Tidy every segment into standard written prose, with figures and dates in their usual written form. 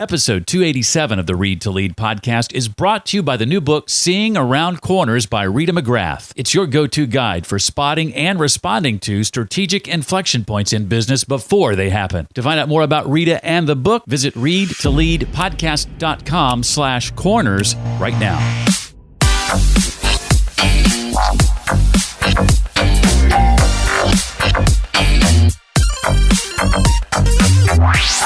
Episode 287 of the Read to Lead podcast is brought to you by the new book, Seeing Around Corners by Rita McGrath. It's your go-to guide for spotting and responding to strategic inflection points in business before they happen. To find out more about Rita and the book, visit readtoleadpodcast.com/corners right now.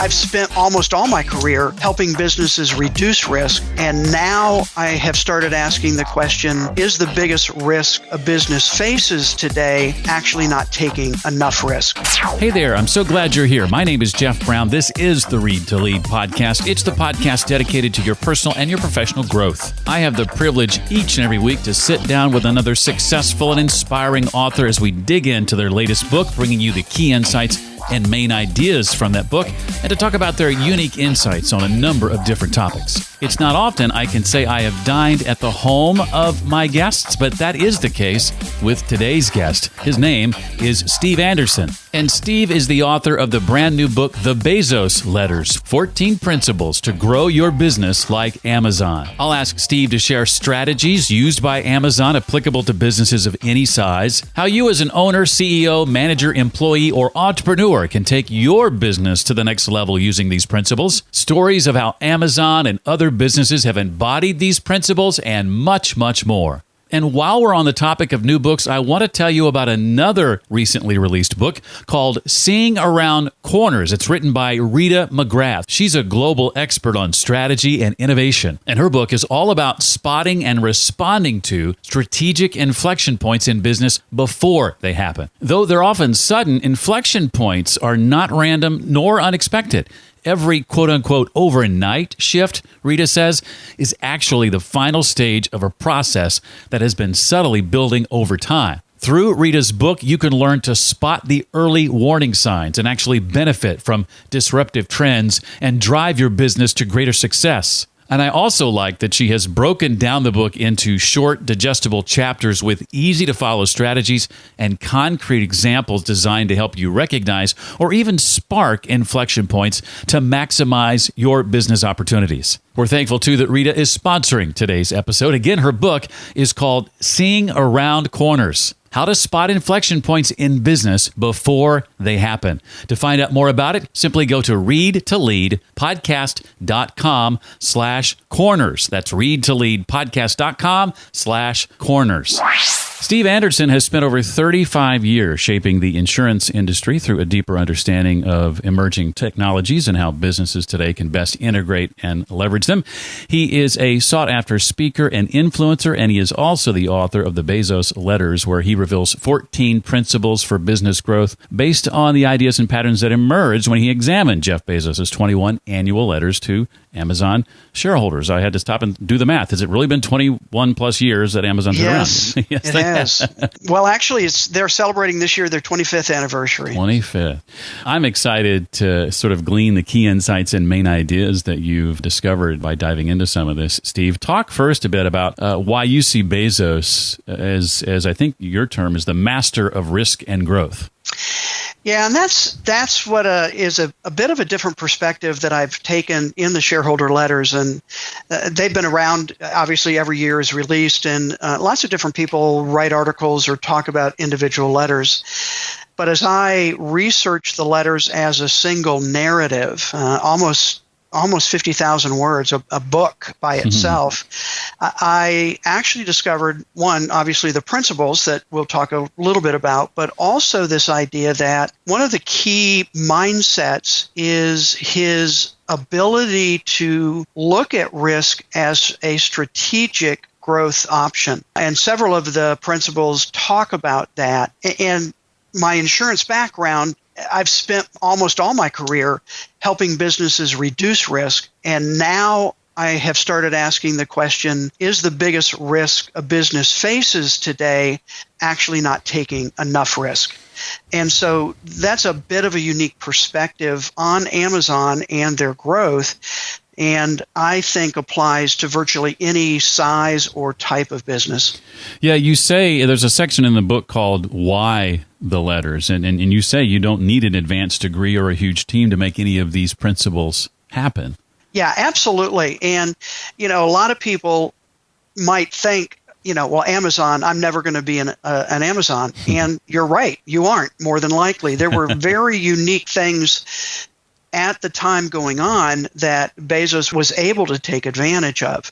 I've spent almost all my career helping businesses reduce risk, and now I have started asking the question, is the biggest risk a business faces today actually not taking enough risk? Hey there, I'm so glad you're here. My name is Jeff Brown. This is the Read to Lead podcast. It's the podcast dedicated to your personal and your professional growth. I have the privilege each and every week to sit down with another successful and inspiring author as we dig into their latest book, bringing you the key insights and main ideas from that book, and to talk about their unique insights on a number of different topics. It's not often I can say I have dined at the home of my guests, but that is the case with today's guest. His name is Steve Anderson, and Steve is the author of the brand new book, The Bezos Letters, 14 Principles to Grow Your Business Like Amazon. I'll ask Steve to share strategies used by Amazon applicable to businesses of any size, how you as an owner, CEO, manager, employee, or entrepreneur can take your business to the next level using these principles, stories of how Amazon and other businesses have embodied these principles, and much, much more. And while we're on the topic of new books, I want to tell you about another recently released book called Seeing Around Corners. It's written by Rita McGrath. She's a global expert on strategy and innovation, and her book is all about spotting and responding to strategic inflection points in business before they happen. Though they're often sudden, inflection points are not random nor unexpected. Every quote-unquote overnight shift, Rita says, is actually the final stage of a process that has been subtly building over time. Through Rita's book, you can learn to spot the early warning signs and actually benefit from disruptive trends and drive your business to greater success. And I also like that she has broken down the book into short, digestible chapters with easy-to-follow strategies and concrete examples designed to help you recognize or even spark inflection points to maximize your business opportunities. We're thankful, too, that Rita is sponsoring today's episode. Again, her book is called Seeing Around Corners: How to Spot Inflection Points in Business Before They Happen. To find out more about it, simply go to readtoleadpodcast.com/corners. That's readtoleadpodcast.com/corners. Steve Anderson has spent over 35 years shaping the insurance industry through a deeper understanding of emerging technologies and how businesses today can best integrate and leverage them. He is a sought-after speaker and influencer, and he is also the author of the Bezos Letters, where he reveals 14 principles for business growth based on the ideas and patterns that emerged when he examined Jeff Bezos' 21 annual letters to Amazon shareholders. I had to stop and do the math. Has it really been 21 plus years that Amazon's been around? Yes, it has. Well, actually, they're celebrating this year their 25th anniversary. 25th. I'm excited to sort of glean the key insights and main ideas that you've discovered by diving into some of this. Steve, talk first a bit about why you see Bezos as I think your term is the master of risk and growth. Yeah, and that's what is a bit of a different perspective that I've taken in the shareholder letters, and they've been around. Obviously, every year is released, and lots of different people write articles or talk about individual letters. But as I research the letters as a single narrative, almost 50,000 words, a book by itself, I actually discovered, one, obviously the principles that we'll talk a little bit about, but also this idea that one of the key mindsets is his ability to look at risk as a strategic growth option. And several of the principles talk about that. And my insurance background, I've spent almost all my career helping businesses reduce risk, and now I have started asking the question, is the biggest risk a business faces today actually not taking enough risk? And so that's a bit of a unique perspective on Amazon and their growth, and I think applies to virtually any size or type of business. Yeah, you say there's a section in the book called Why the Letters, and you say you don't need an advanced degree or a huge team to make any of these principles happen. Yeah, absolutely. And, a lot of people might think, well, Amazon, I'm never going to be an Amazon. And you're right. You aren't, more than likely. There were very unique things at the time going on that Bezos was able to take advantage of.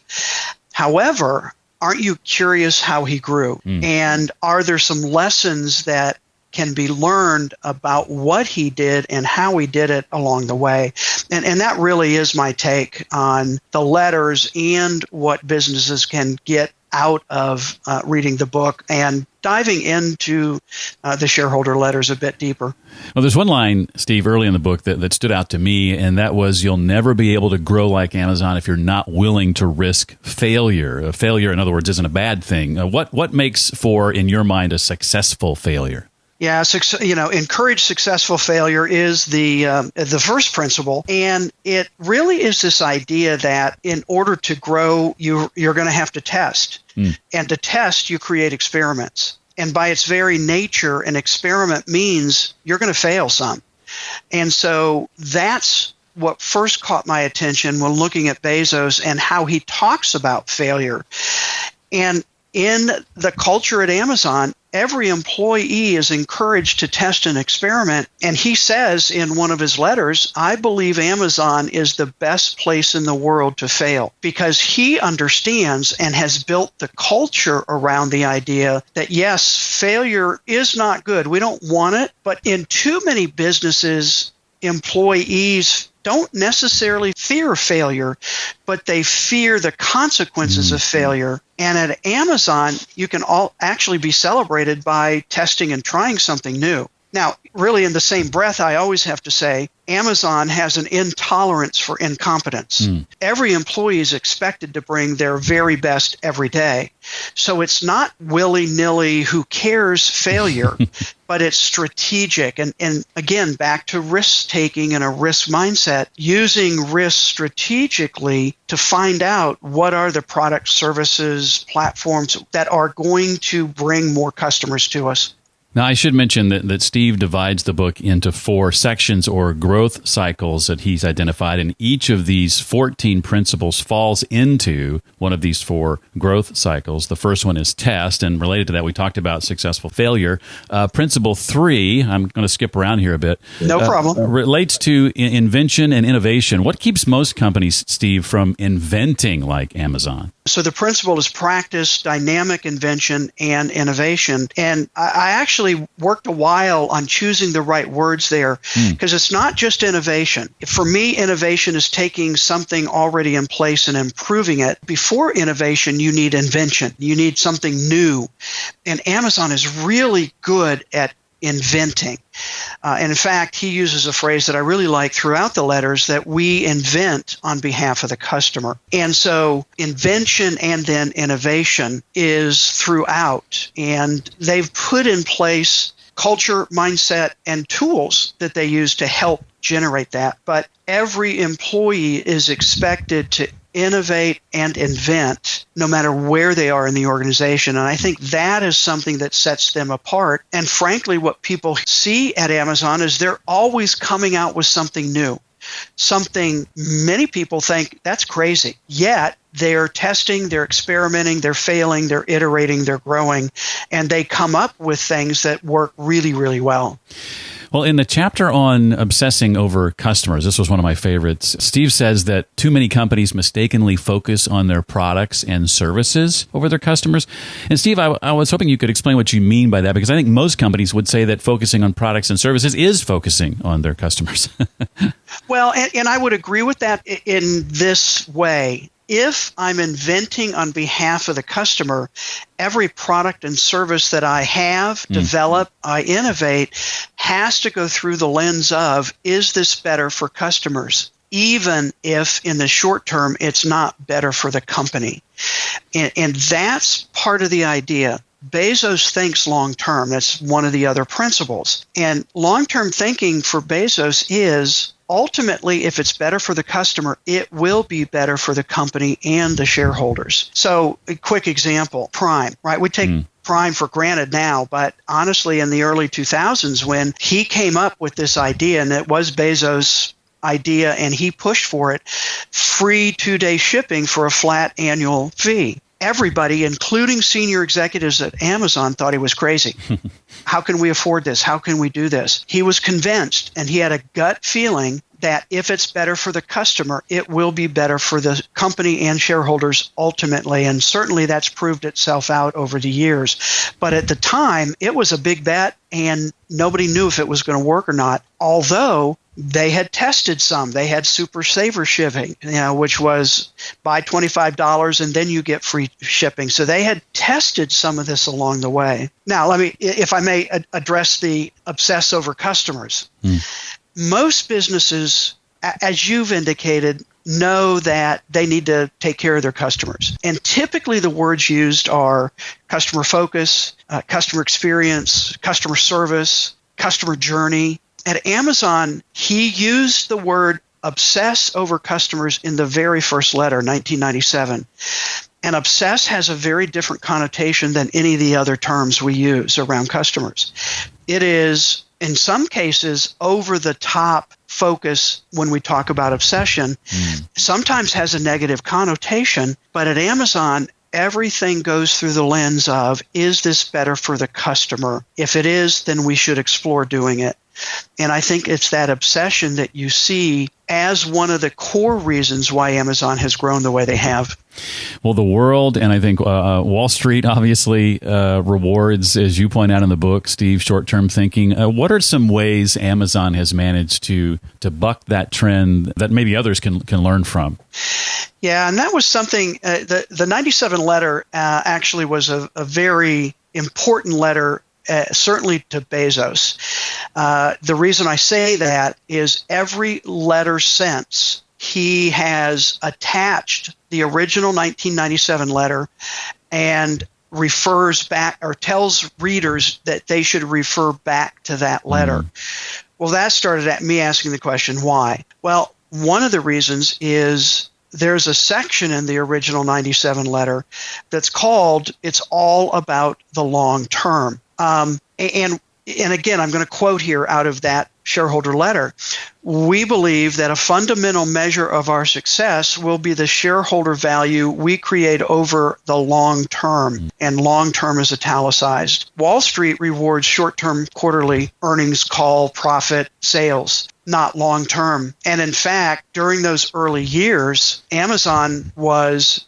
However, aren't you curious how he grew? And are there some lessons that can be learned about what he did and how he did it along the way? And that really is my take on the letters and what businesses can get out of reading the book and diving into the shareholder letters a bit deeper. Well, there's one line, Steve, early in the book that stood out to me, and that was, you'll never be able to grow like Amazon if you're not willing to risk failure. Failure, in other words, isn't a bad thing. What makes for, in your mind, a successful failure? Yeah, encourage successful failure is the first principle, and it really is this idea that in order to grow, you're going to have to test, and to test, you create experiments, and by its very nature, an experiment means you're going to fail some, and so that's what first caught my attention when looking at Bezos and how he talks about failure, and in the culture at Amazon, every employee is encouraged to test and experiment. And he says in one of his letters, I believe Amazon is the best place in the world to fail, because he understands and has built the culture around the idea that, yes, failure is not good. We don't want it. But in too many businesses, employees don't necessarily fear failure, but they fear the consequences of failure. And at Amazon, you can all actually be celebrated by testing and trying something new. Now, really in the same breath, I always have to say, Amazon has an intolerance for incompetence. Every employee is expected to bring their very best every day. So it's not willy-nilly, who cares failure, but it's strategic. And again, back to risk-taking and a risk mindset, using risk strategically to find out what are the products, services, platforms that are going to bring more customers to us. Now, I should mention that Steve divides the book into 4 sections or growth cycles that he's identified, and each of these 14 principles falls into one of these 4 growth cycles. The first one is test, and related to that, we talked about successful failure. Principle 3, I'm going to skip around here a bit. No problem. Relates to invention and innovation. What keeps most companies, Steve, from inventing like Amazon? So the principle is practice, dynamic invention, and innovation. And I actually worked a while on choosing the right words there, because it's not just innovation. For me, innovation is taking something already in place and improving it. Before innovation, you need invention. You need something new. And Amazon is really good at inventing. And in fact, he uses a phrase that I really like throughout the letters, that we invent on behalf of the customer. And so invention and then innovation is throughout. And they've put in place culture, mindset, and tools that they use to help generate that. But every employee is expected to innovate and invent no matter where they are in the organization. And I think that is something that sets them apart. And frankly, what people see at Amazon is they're always coming out with something new, something many people think that's crazy. Yet they're testing, they're experimenting, they're failing, they're iterating, they're growing, and they come up with things that work really, really well. Well, in the chapter on obsessing over customers, this was one of my favorites. Steve says that too many companies mistakenly focus on their products and services over their customers. And Steve, I was hoping you could explain what you mean by that, because I think most companies would say that focusing on products and services is focusing on their customers. Well, and I would agree with that in this way. If I'm inventing on behalf of the customer, every product and service that I have, develop, I innovate, has to go through the lens of, is this better for customers? Even if in the short term, it's not better for the company. And that's part of the idea. Bezos thinks long-term. That's one of the other principles. And long-term thinking for Bezos is, ultimately, if it's better for the customer, it will be better for the company and the shareholders. So a quick example, Prime, right? We take Prime for granted now, but honestly, in the early 2000s, when he came up with this idea, and it was Bezos' idea, and he pushed for it, free 2-day shipping for a flat annual fee. Everybody, including senior executives at Amazon, thought he was crazy. How can we afford this? How can we do this? He was convinced, and he had a gut feeling that if it's better for the customer, it will be better for the company and shareholders ultimately. And certainly that's proved itself out over the years. But at the time, it was a big bet, and nobody knew if it was going to work or not, although they had tested some. They had super saver shipping, which was buy $25 and then you get free shipping. So they had tested some of this along the way. Now, if I may address the obsess over customers. Most businesses, as you've indicated, know that they need to take care of their customers. And typically the words used are customer focus, customer experience, customer service, customer journey. At Amazon, he used the word obsess over customers in the very first letter, 1997. And obsess has a very different connotation than any of the other terms we use around customers. It is, in some cases, over the top focus when we talk about obsession. Sometimes has a negative connotation, but at Amazon, everything goes through the lens of, is this better for the customer? If it is, then we should explore doing it. And I think it's that obsession that you see as one of the core reasons why Amazon has grown the way they have. Well, the world, and I think Wall Street obviously rewards, as you point out in the book, Steve, short-term thinking. What are some ways Amazon has managed to buck that trend that maybe others can learn from? Yeah, and that was something, the 97 letter actually was a very important letter, certainly to Bezos. The reason I say that is every letter since, he has attached the original 1997 letter and refers back or tells readers that they should refer back to that letter. Well, that started at me asking the question, why? Well, one of the reasons is there's a section in the original 97 letter that's called It's All About the Long Term. And again, I'm going to quote here out of that shareholder letter. We believe that a fundamental measure of our success will be the shareholder value we create over the long term, and long term is italicized. Wall Street rewards short-term quarterly earnings, call, profit, sales, not long term. And in fact, during those early years, Amazon was,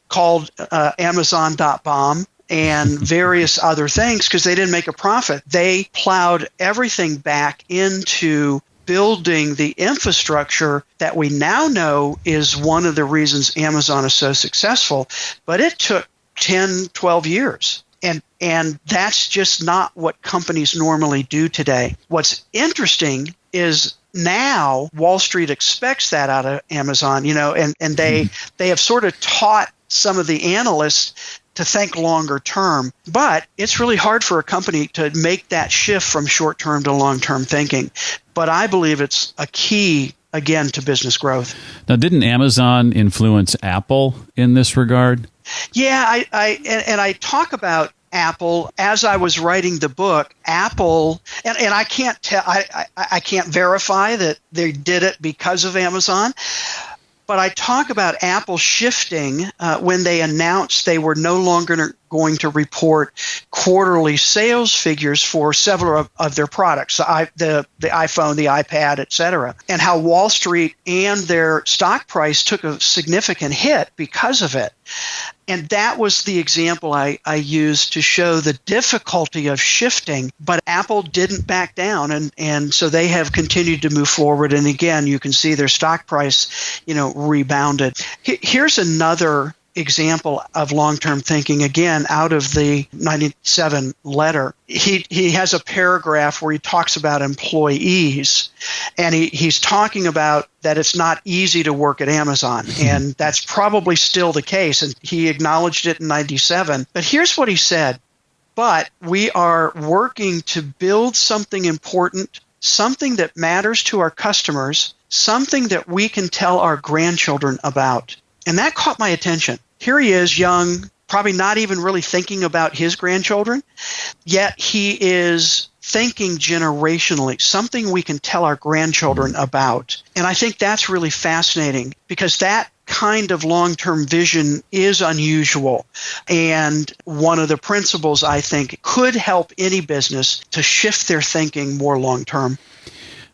called Amazon.bomb. And various other things because they didn't make a profit. They plowed everything back into building the infrastructure that we now know is one of the reasons Amazon is so successful. But it took 10, 12 years. And that's just not what companies normally do today. What's interesting is now Wall Street expects that out of Amazon, and they have sort of taught some of the analysts to think longer term, but it's really hard for a company to make that shift from short-term to long-term thinking. But I believe it's a key, again, to business growth. Now, didn't Amazon influence Apple in this regard? Yeah, I talk about Apple as I was writing the book. Apple, and I can't tell, I can't verify that they did it because of Amazon. But I talk about Apple shifting when they announced they were no longer going to report quarterly sales figures for several of their products, the iPhone, the iPad, et cetera, and how Wall Street and their stock price took a significant hit because of it. And that was the example I used to show the difficulty of shifting, but Apple didn't back down, and so they have continued to move forward. And again, you can see their stock price, rebounded. Here's another example of long-term thinking, again, out of the 97 letter. He has a paragraph where he talks about employees, and he's talking about that it's not easy to work at Amazon, and that's probably still the case, and he acknowledged it in 97. But here's what he said: but we are working to build something important, something that matters to our customers, something that we can tell our grandchildren about. And that caught my attention. Here he is, young, probably not even really thinking about his grandchildren, yet he is thinking generationally, something we can tell our grandchildren about. And I think that's really fascinating because that kind of long-term vision is unusual. And one of the principles I think could help any business to shift their thinking more long-term.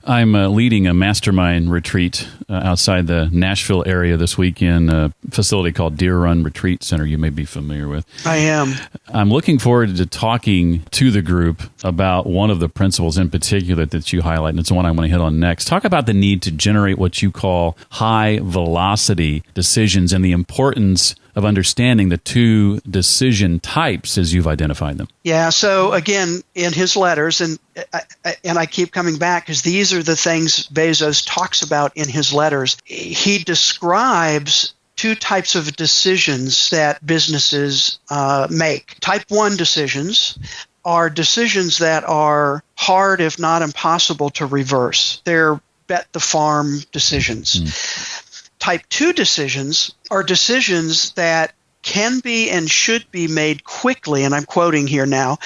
I'm leading a mastermind retreat outside the Nashville area this week in a facility called Deer Run Retreat Center you may be familiar with. I am. I'm looking forward to talking to the group about one of the principles in particular that you highlight, and it's the one I want to hit on next. Talk about the need to generate what you call high-velocity decisions and the importance of understanding the two decision types as you've identified them. Yeah, so again, in his letters, and I keep coming back because these are the things Bezos talks about in his letters. He describes two types of decisions that businesses make. Type 1 decisions are decisions that are hard, if not impossible, to reverse. They're bet the farm decisions. Type 2 decisions are decisions that can be and should be made quickly, and I'm quoting here now,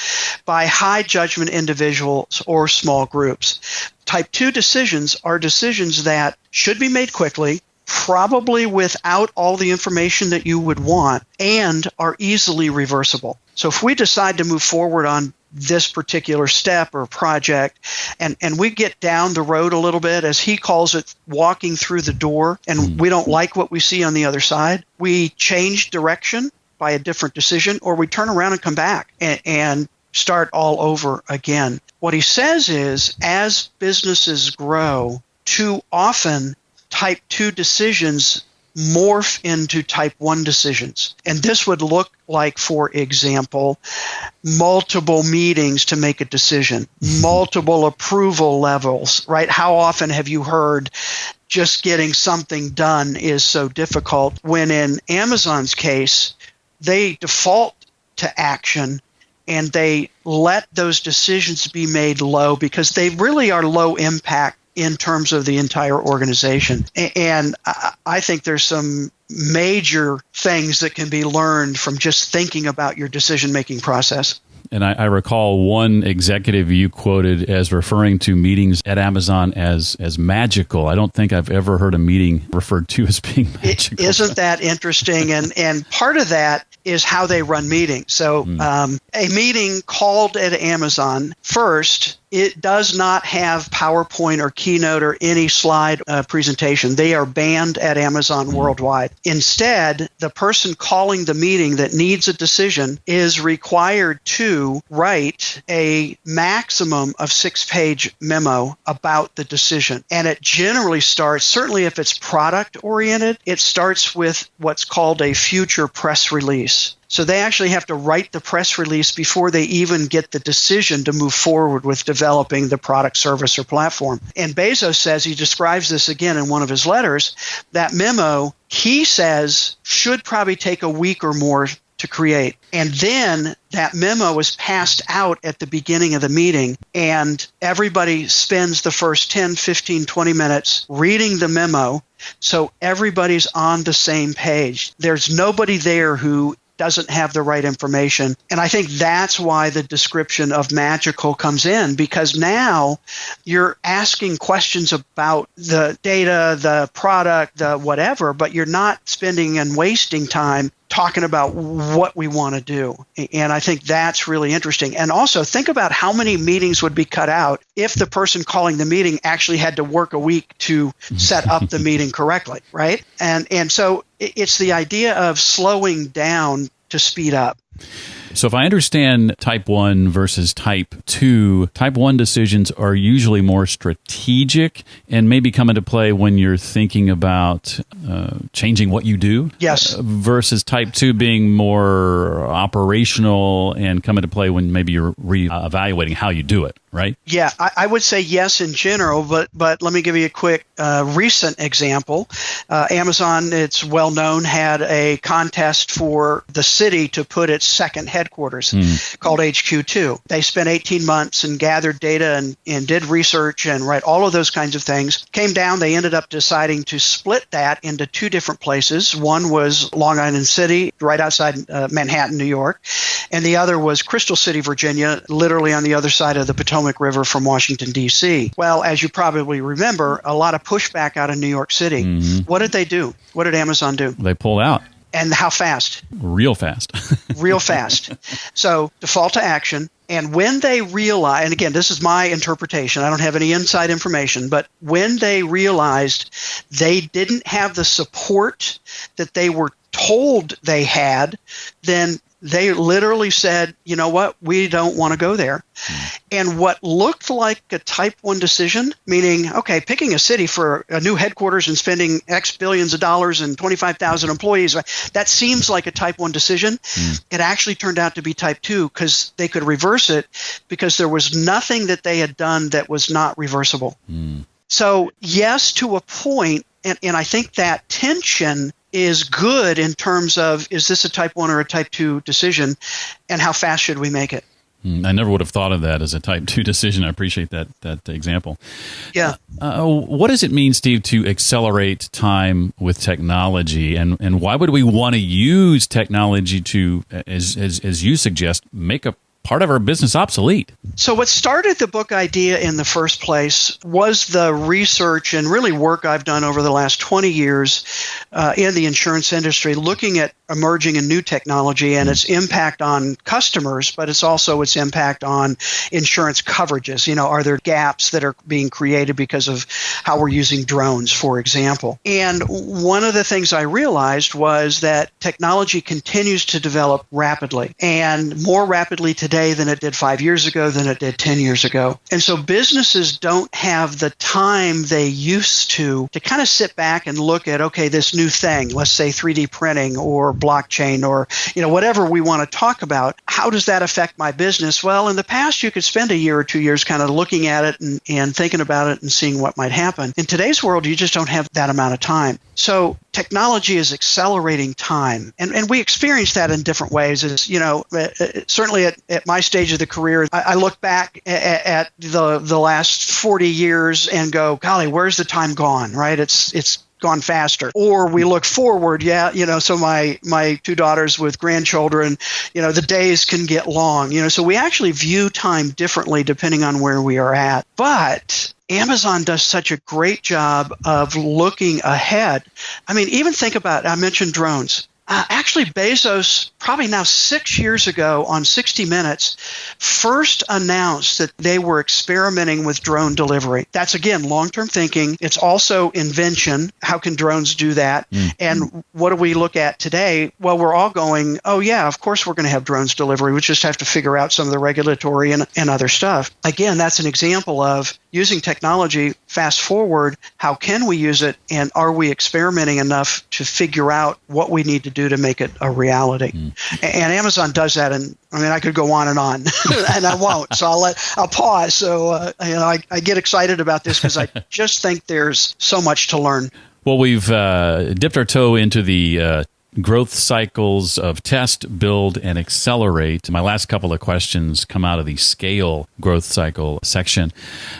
by high judgment individuals or small groups. Type 2 decisions are decisions that should be made quickly, probably without all the information that you would want, and are easily reversible. So if we decide to move forward on this particular step or project, and we get down the road a little bit, as he calls it, walking through the door, and we don't like what we see on the other side, we change direction by a different decision, or we turn around and come back and start all over again. What he says is, as businesses grow, too often type 2 decisions morph into type 1 decisions. And this would look like, for example, multiple meetings to make a decision, multiple approval levels, right? How often have you heard just getting something done is so difficult, when in Amazon's case, they default to action and they let those decisions be made low because they really are low impact in terms of the entire organization. And I think there's some major things that can be learned from just thinking about your decision-making process. And I recall one executive you quoted as referring to meetings at Amazon as magical. I don't think I've ever heard a meeting referred to as being magical. Isn't that interesting? And part of that is how they run meetings. So a meeting called at Amazon, first, it does not have PowerPoint or Keynote or any slide presentation. They are banned at Amazon worldwide. Instead, the person calling the meeting that needs a decision is required to write a maximum of 6-page memo about the decision. And it generally starts, certainly if it's product-oriented, it starts with what's called a future press release. So they actually have to write the press release before they even get the decision to move forward with developing the product, service, or platform. And Bezos says, he describes this again in one of his letters, that memo, he says, should probably take a week or more to create. And then that memo is passed out at the beginning of the meeting, and everybody spends the first 10, 15, 20 minutes reading the memo, so everybody's on the same page. There's nobody there who doesn't have the right information. And I think that's why the description of magical comes in, because now you're asking questions about the data, the product, the whatever, but you're not spending and wasting time talking about what we want to do. And I think that's really interesting. And also think about how many meetings would be cut out if the person calling the meeting actually had to work a week to set up the meeting correctly, right? And so it's the idea of slowing down to speed up. So if I understand type 1 versus type 2, type 1 decisions are usually more strategic and maybe come into play when you're thinking about changing what you do. Yes. Versus type 2 being more operational and come into play when maybe you're re-evaluating how you do it, right? Yeah, I would say yes in general, but let me give you a quick recent example. Amazon, it's well known, had a contest for the city to put its second headquarters headquarters called HQ2. They spent 18 months and gathered data and did research and all of those kinds of things. Came down, they ended up deciding to split that into two different places. One was Long Island City, right outside Manhattan, New York, and the other was Crystal City, Virginia, literally on the other side of the Potomac River from Washington, D.C. Well, as you probably remember, a lot of pushback out of New York City. What did they do? What did Amazon do? They pulled out. And how fast? Real fast. Real fast. So default to action. And when they realized, and again, this is my interpretation, I don't have any inside information, but when they realized they didn't have the support that they were told they had, then they literally said, you know what, we don't want to go there. And what looked like a type 1 decision, meaning, okay, picking a city for a new headquarters and spending X billions of dollars and 25,000 employees, that seems like a type 1 decision. It actually turned out to be type 2 because they could reverse it because there was nothing that they had done that was not reversible. So yes, to a point, and I think that tension is good in terms of, is this a type 1 or a type 2 decision, and how fast should we make it? I never would have thought of that as a type 2 decision. I appreciate that example. Yeah. What does it mean, Steve, to accelerate time with technology, and why would we want to use technology to, as you suggest, make a part of our business obsolete? So what started the book idea in the first place was the research and really work I've done over the last 20 years in the insurance industry, looking at emerging and new technology and its impact on customers, but it's also its impact on insurance coverages. You know, are there gaps that are being created because of how we're using drones, for example? And one of the things I realized was that technology continues to develop rapidly, and more rapidly today than it did 5 years ago, than it did 10 years ago. And so businesses don't have the time they used to kind of sit back and look at, okay, this new thing, let's say 3D printing or blockchain or, you know, whatever we want to talk about. How does that affect my business? Well, in the past, you could spend a year or 2 years kind of looking at it and thinking about it and seeing what might happen. In today's world, you just don't have that amount of time. So technology is accelerating time. And we experience that in different ways. As you know, certainly at my stage of the career, I look back at the last 40 years and go, golly, where's the time gone, right? It's gone faster. Or we look forward, so my two daughters with grandchildren, the days can get long, so we actually view time differently depending on where we are at. But Amazon does such a great job of looking ahead. I mean, even think about, I mentioned drones. Actually, Bezos, probably now 6 years ago on 60 Minutes, first announced that they were experimenting with drone delivery. That's, again, long-term thinking. It's also invention. How can drones do that? And what do we look at today? Well, we're all going, oh, yeah, of course we're going to have drones delivery. We just have to figure out some of the regulatory and other stuff. Again, that's an example of using technology. Fast forward, how can we use it? And are we experimenting enough to figure out what we need to do to make it a reality? And Amazon does that. And I mean, I could go on and I won't. So I'll pause. So, I get excited about this because I just think there's so much to learn. Well, we've dipped our toe into the growth cycles of test, build, and accelerate. My last couple of questions come out of the scale growth cycle section.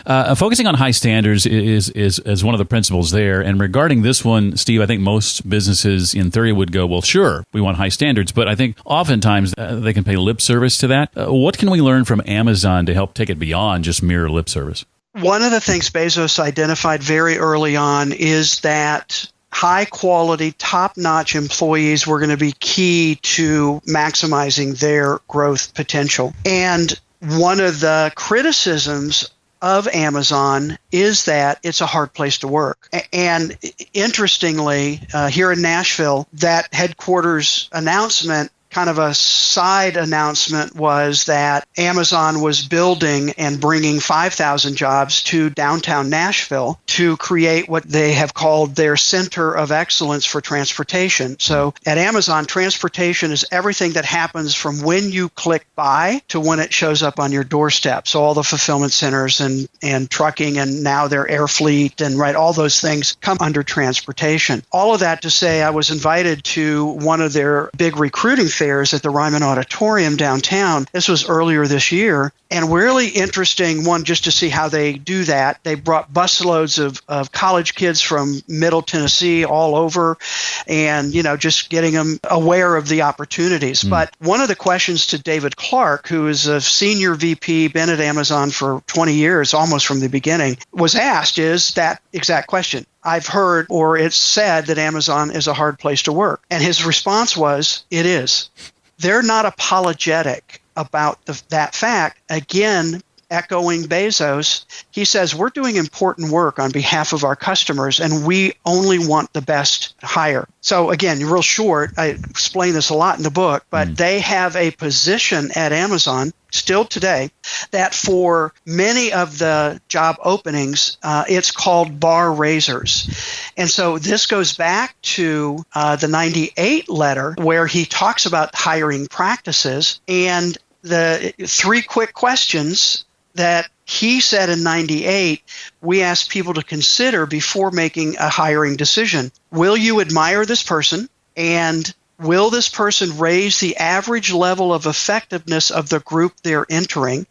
Focusing on high standards is one of the principles there. And regarding this one, Steve, I think most businesses in theory would go, well, sure, we want high standards. But I think oftentimes they can pay lip service to that. What can we learn from Amazon to help take it beyond just mere lip service? One of the things Bezos identified very early on is that high-quality, top-notch employees were going to be key to maximizing their growth potential. And one of the criticisms of Amazon is that it's a hard place to work. And interestingly, here in Nashville, that headquarters announcement, kind of a side announcement, was that Amazon was building and bringing 5,000 jobs to downtown Nashville to create what they have called their Center of Excellence for Transportation. So at Amazon, transportation is everything that happens from when you click buy to when it shows up on your doorstep. So all the fulfillment centers and trucking and now their air fleet and all those things come under transportation. All of that to say, I was invited to one of their big recruiting fairs at the Ryman Auditorium downtown. This was earlier this year. And really interesting one just to see how they do that. They brought busloads of college kids from Middle Tennessee all over and, just getting them aware of the opportunities. But one of the questions to David Clark, who is a senior VP, been at Amazon for 20 years, almost from the beginning, was asked is that exact question. I've heard or it's said that Amazon is a hard place to work. And his response was, it is. They're not apologetic about that fact. Again, echoing Bezos, he says, we're doing important work on behalf of our customers, and we only want the best hire. So again, real short, I explain this a lot in the book, but they have a position at Amazon still today that for many of the job openings, it's called bar raisers. And so this goes back to the 98 letter where he talks about hiring practices and the 3 quick questions that he said in 98, we asked people to consider before making a hiring decision. Will you admire this person? And will this person raise the average level of effectiveness of the group they're entering?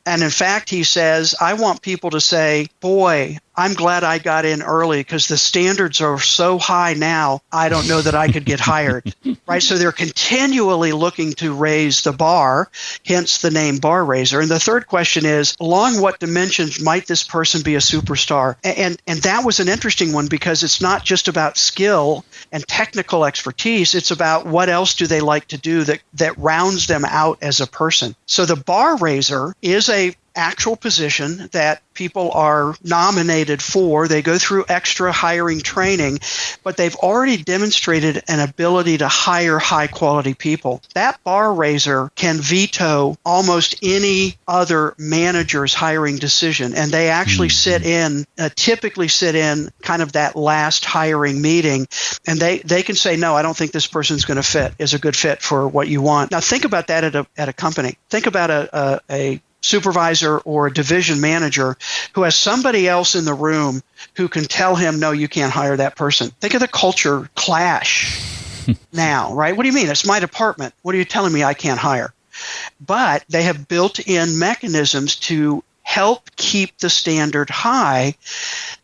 And in fact, he says, I want people to say, boy, I'm glad I got in early because the standards are so high now, I don't know that I could get hired. Right? So they're continually looking to raise the bar, hence the name bar raiser. And the third question is, along what dimensions might this person be a superstar? And that was an interesting one because it's not just about skill and technical expertise. It's about what else do they like to do that rounds them out as a person. So the bar raiser is a actual position that people are nominated for. They go through extra hiring training, but they've already demonstrated an ability to hire high-quality people. That bar raiser can veto almost any other manager's hiring decision, and they actually typically sit in kind of that last hiring meeting, and they can say, no, I don't think this person's going to is a good fit for what you want. Now, think about that at a company. Think about a supervisor or a division manager who has somebody else in the room who can tell him, no, you can't hire that person. Think of the culture clash now, right? What do you mean? It's my department. What are you telling me I can't hire? But they have built in mechanisms to help keep the standard high.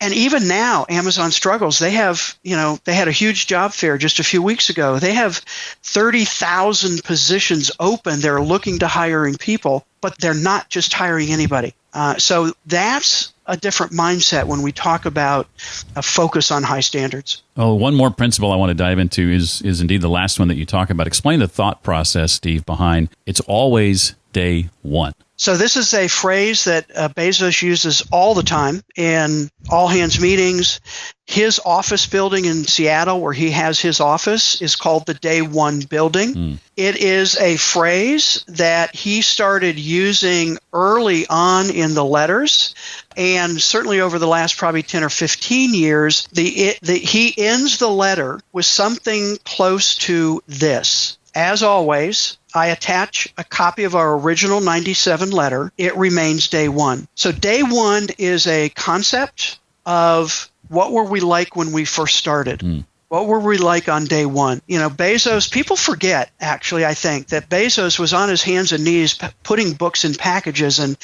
And even now, Amazon struggles. They have, they had a huge job fair just a few weeks ago. They have 30,000 positions open. They're looking to hiring people, but they're not just hiring anybody. So that's a different mindset when we talk about a focus on high standards. Oh, one more principle I want to dive into is indeed the last one that you talk about. Explain the thought process, Steve, behind it's always day one. So this is a phrase that Bezos uses all the time in all-hands meetings. His office building in Seattle, where he has his office, is called the Day One Building. It is a phrase that he started using early on in the letters, and certainly over the last probably 10 or 15 years, he ends the letter with something close to this. As always, I attach a copy of our original 97 letter. It remains day one. So day one is a concept of what were we like when we first started? What were we like on day one? Bezos, people forget, actually, I think, that Bezos was on his hands and knees putting books in packages and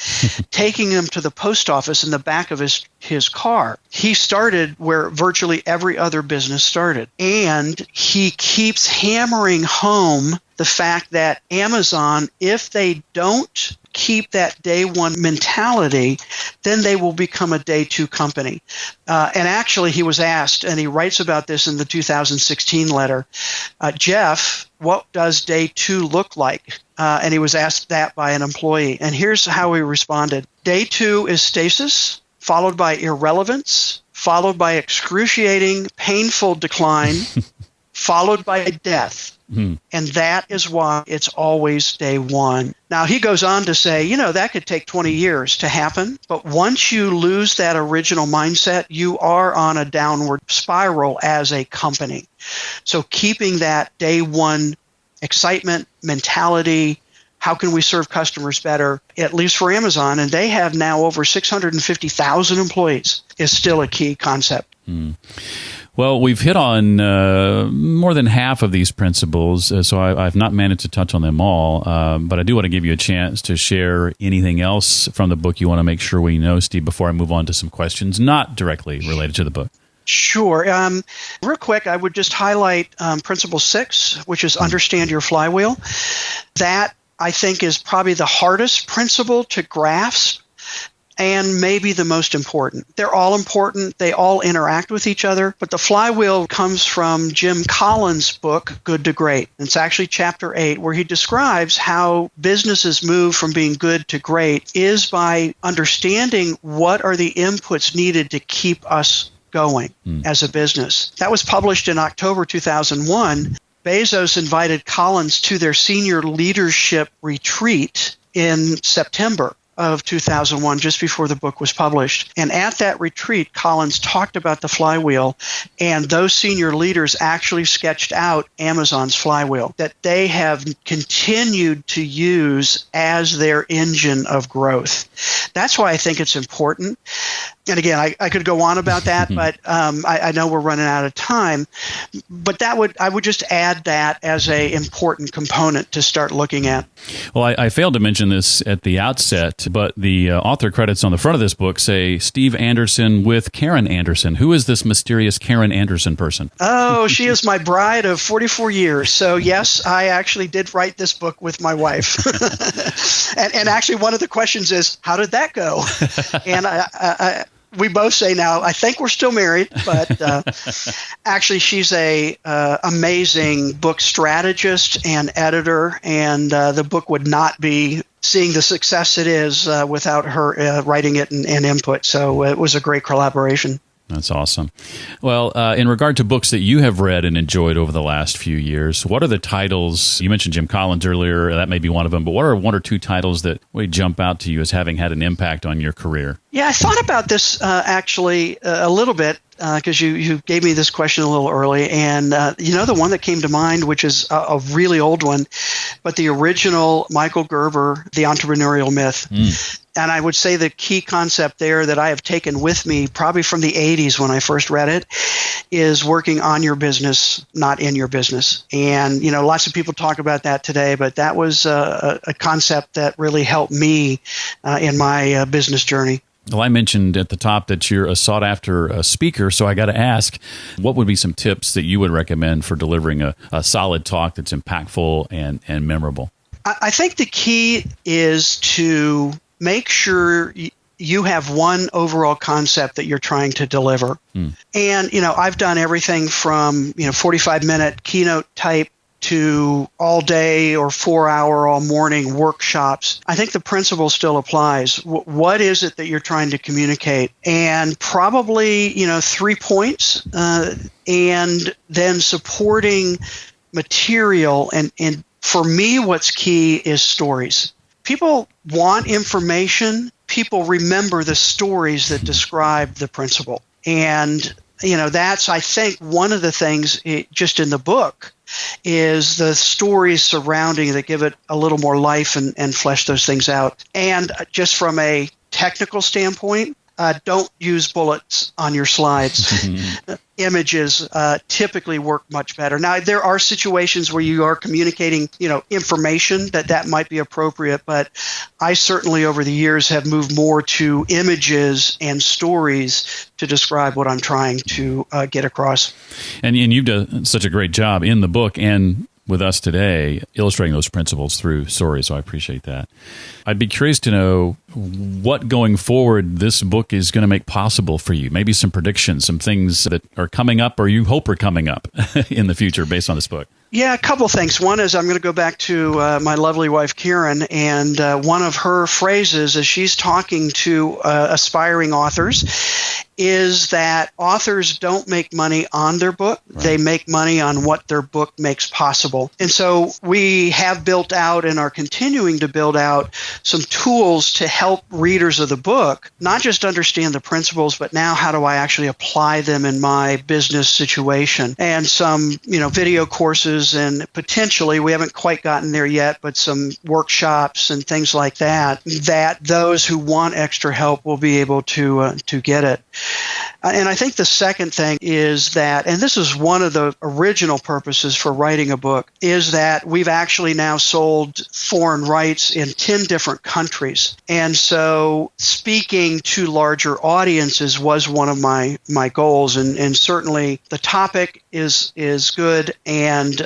taking them to the post office in the back of his car. He started where virtually every other business started. And he keeps hammering home the fact that Amazon, if they don't keep that day one mentality, then they will become a day two company. And actually, he was asked, and he writes about this in the 2016 letter, Jeff, what does day two look like? And he was asked that by an employee. And here's how he responded. Day two is stasis, followed by irrelevance, followed by excruciating, painful decline, followed by death. And that is why it's always day one. Now, he goes on to say, that could take 20 years to happen. But once you lose that original mindset, you are on a downward spiral as a company. So keeping that day one excitement, mentality, how can we serve customers better, at least for Amazon, and they have now over 650,000 employees, is still a key concept. Well, we've hit on more than half of these principles, so I've not managed to touch on them all, but I do want to give you a chance to share anything else from the book you want to make sure we know, Steve, before I move on to some questions not directly related to the book. Sure. Real quick, I would just highlight Principle 6, which is understand your flywheel. That, I think, is probably the hardest principle to grasp and maybe the most important. They're all important. They all interact with each other. But the flywheel comes from Jim Collins' book, Good to Great. It's actually chapter 8, where he describes how businesses move from being good to great is by understanding what are the inputs needed to keep us going as a business. That was published in October 2001. Bezos invited Collins to their senior leadership retreat in September of 2001, just before the book was published. And at that retreat, Collins talked about the flywheel, and those senior leaders actually sketched out Amazon's flywheel that they have continued to use as their engine of growth. That's why I think it's important. And again, I could go on about that, but I know we're running out of time. But I would just add that as a important component to start looking at. Well, I failed to mention this at the outset, but the author credits on the front of this book say Steve Anderson with Karen Anderson. Who is this mysterious Karen Anderson person? Oh, she is my bride of 44 years. So yes, I actually did write this book with my wife. and actually, one of the questions is, how did that go? And we both say now, I think we're still married, but actually she's a amazing book strategist and editor, and the book would not be seeing the success it is without her writing it and input. So it was a great collaboration. That's awesome. Well, in regard to books that you have read and enjoyed over the last few years, what are the titles? You mentioned Jim Collins earlier. That may be one of them. But what are one or two titles that would jump out to you as having had an impact on your career? Yeah, I thought about this actually a little bit because you gave me this question a little early. And, the one that came to mind, which is a really old one, but the original Michael Gerber, The Entrepreneurial Myth. And I would say the key concept there that I have taken with me probably from the 80s when I first read it is working on your business, not in your business. And, lots of people talk about that today, but that was a concept that really helped me in my business journey. Well, I mentioned at the top that you're a sought-after speaker, so I got to ask, what would be some tips that you would recommend for delivering a solid talk that's impactful and memorable? I think the key is to make sure you have one overall concept that you're trying to deliver. And, I've done everything from, 45-minute keynote type to all day or 4-hour, all morning workshops. I think the principle still applies. What is it that you're trying to communicate? And probably, 3 points, and then supporting material. And for me, what's key is stories. People want information. People remember the stories that describe the principle. And, that's, I think, one of the things just in the book is the stories surrounding that give it a little more life and flesh those things out. And just from a technical standpoint, don't use bullets on your slides. Images typically work much better. Now, there are situations where you are communicating, information that might be appropriate, but I certainly over the years have moved more to images and stories to describe what I'm trying to get across. And you've done such a great job in the book and with us today, illustrating those principles through stories, so I appreciate that. I'd be curious to know what going forward this book is going to make possible for you. Maybe some predictions, some things that are coming up or you hope are coming up in the future based on this book. Yeah, a couple things. One is I'm going to go back to my lovely wife, Karen, and one of her phrases as she's talking to aspiring authors is that authors don't make money on their book. Right. They make money on what their book makes possible. And so we have built out and are continuing to build out some tools to help readers of the book, not just understand the principles, but now how do I actually apply them in my business situation? And some, video courses and potentially, we haven't quite gotten there yet, but some workshops and things like that those who want extra help will be able to get it. And I think the second thing is that, and this is one of the original purposes for writing a book, is that we've actually now sold foreign rights in 10 different countries. And so speaking to larger audiences was one of my goals. And certainly the topic is good. And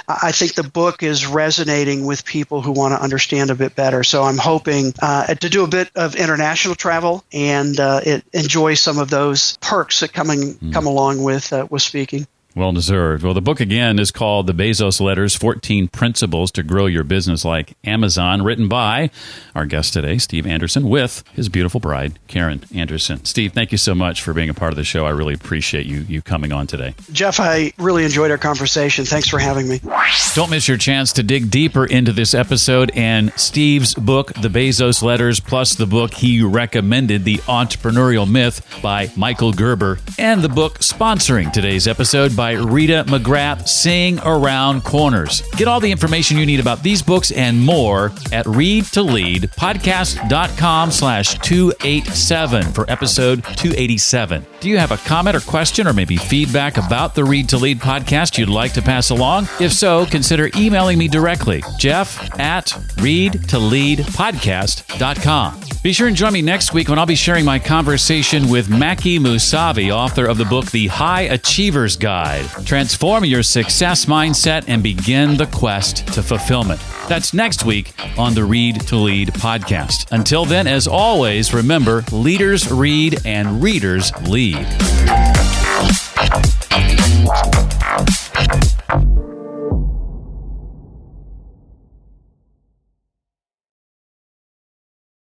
I think the book is resonating with people who want to understand a bit better. So I'm hoping to do a bit of international travel and enjoy some of those perks that come along with speaking. Well deserved. Well, the book again is called The Bezos Letters, 14 Principles to Grow Your Business Like Amazon, written by our guest today, Steve Anderson, with his beautiful bride, Karen Anderson. Steve, thank you so much for being a part of the show. I really appreciate you coming on today. Jeff, I really enjoyed our conversation. Thanks for having me. Don't miss your chance to dig deeper into this episode and Steve's book, The Bezos Letters, plus the book he recommended, The Entrepreneurial Myth by Michael Gerber, and the book sponsoring today's episode by Rita McGrath, Sing Around Corners. Get all the information you need about these books and more at readtoleadpodcast.com/287 for episode 287. Do you have a comment or question or maybe feedback about the Read to Lead podcast you'd like to pass along? If so, consider emailing me directly, jeff@readtoleadpodcast.com. Be sure and join me next week when I'll be sharing my conversation with Maki Musavi, author of the book, The High Achiever's Guide. Transform your success mindset and begin the quest to fulfillment. That's next week on the Read to Lead podcast. Until then, as always, remember, leaders read and readers lead.